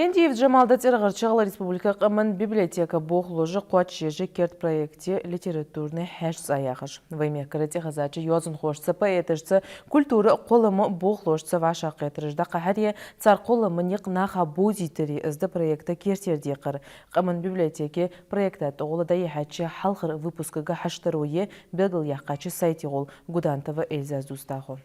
Ендиев Джамалда Цергарчагала Республика Каман библиотека Бохложы Куатчежи Керт проекте литературный хэш аяғыш. Вайме карате хазачы йозын хошцы поэтышцы культуры қолымы Бохложцы ваша қетіржда қахария цар қолымы неқнаха бузитери ізді проекта кертерде қыр. Каман библиотеке проекта тоғылыда ехачы халқыр выпускыға хаштаруе беділ яқачы сайти ғол Гудантова Эльза Зустаху.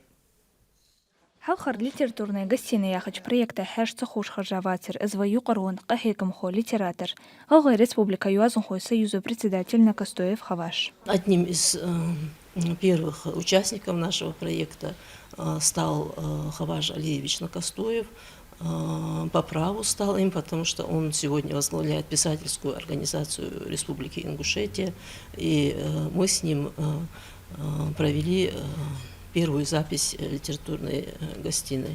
Халқар литературная гостиная яхач проекта хэшца хуш хажаватер звою корон кахекам хо литератор. Алгай республика Юазун хой союзу председатель Накастоев Хаваш. Одним из первых участников нашего проекта стал Хаваш Алиевич Накастоев. По праву стал им, потому что он сегодня возглавляет писательскую организацию Республики Ингушетия. И мы с ним провели первую запись литературной гостиной.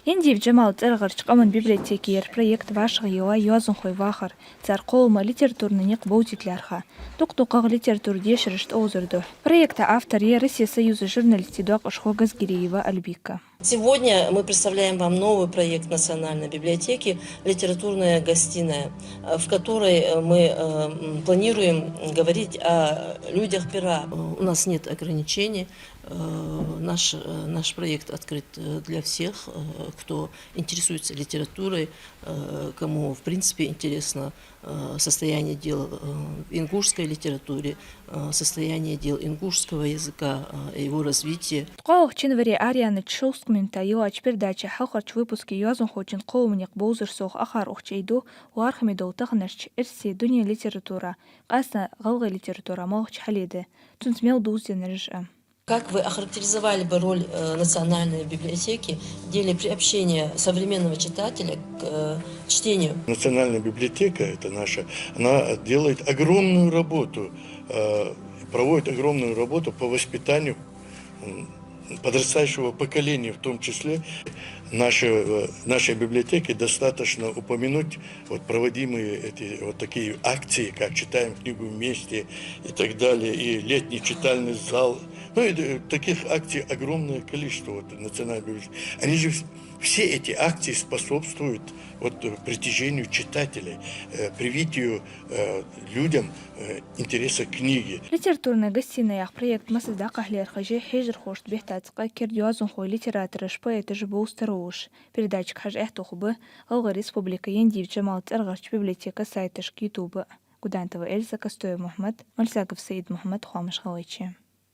Ендиев Джамал Цергарч Каман библиотекер проект вашего Юазун хой вахар цар қолма литературный нек боутитлярха. Тук-тукаг литератур дешершт озерду. Проекта автор Россия Союза журналистов Дуак Ашхо Газгириева Альбика. Сегодня мы представляем вам новый проект Национальной библиотеки «Литературная гостиная», в которой мы планируем говорить о людях пера. У нас нет ограничений. Наш проект открыт для всех, кто интересуется литературой, кому, в принципе, интересно состояние дел в ингушской литературе, состояние дел ингушского языка, его развитие. Коммента юач передача халқарч выпуски Юазун хочин қоумник боузырсох ахар ухчейду уархамидол тахнарч ирси дуния литература қасна ғалғы литература мауч халиды тунсмел дузденржа. Как вы охарактеризовали бы роль Национальной библиотеки в деле приобщения современного читателя к чтению? Национальная библиотека, это наша, она делает огромную работу, проводит огромную работу по воспитанию подрастающего поколения, в том числе нашей библиотеке достаточно упомянуть проводимые эти такие акции, как «Читаем книгу вместе» и так далее, и летний читальный зал. Ну и таких акций огромное количество национальной библиотеки. Они же все эти акции способствуют притяжению читателей, привитию людям интереса к книге. Литературная гостиная проект Масада Кахлер Хажи Хежер Хошт Бехтацка Кирдиозун хой литератор поэт Жбоустеруш. Передача Хаж Эхтухбы, Алга Республика Ендиев Джамал Цергарч библиотека сайта Ютуба. Гудантова Эльза Кастоев Мухаммад, Мальсагов Саид Мухаммад Хуамаш Халайчи.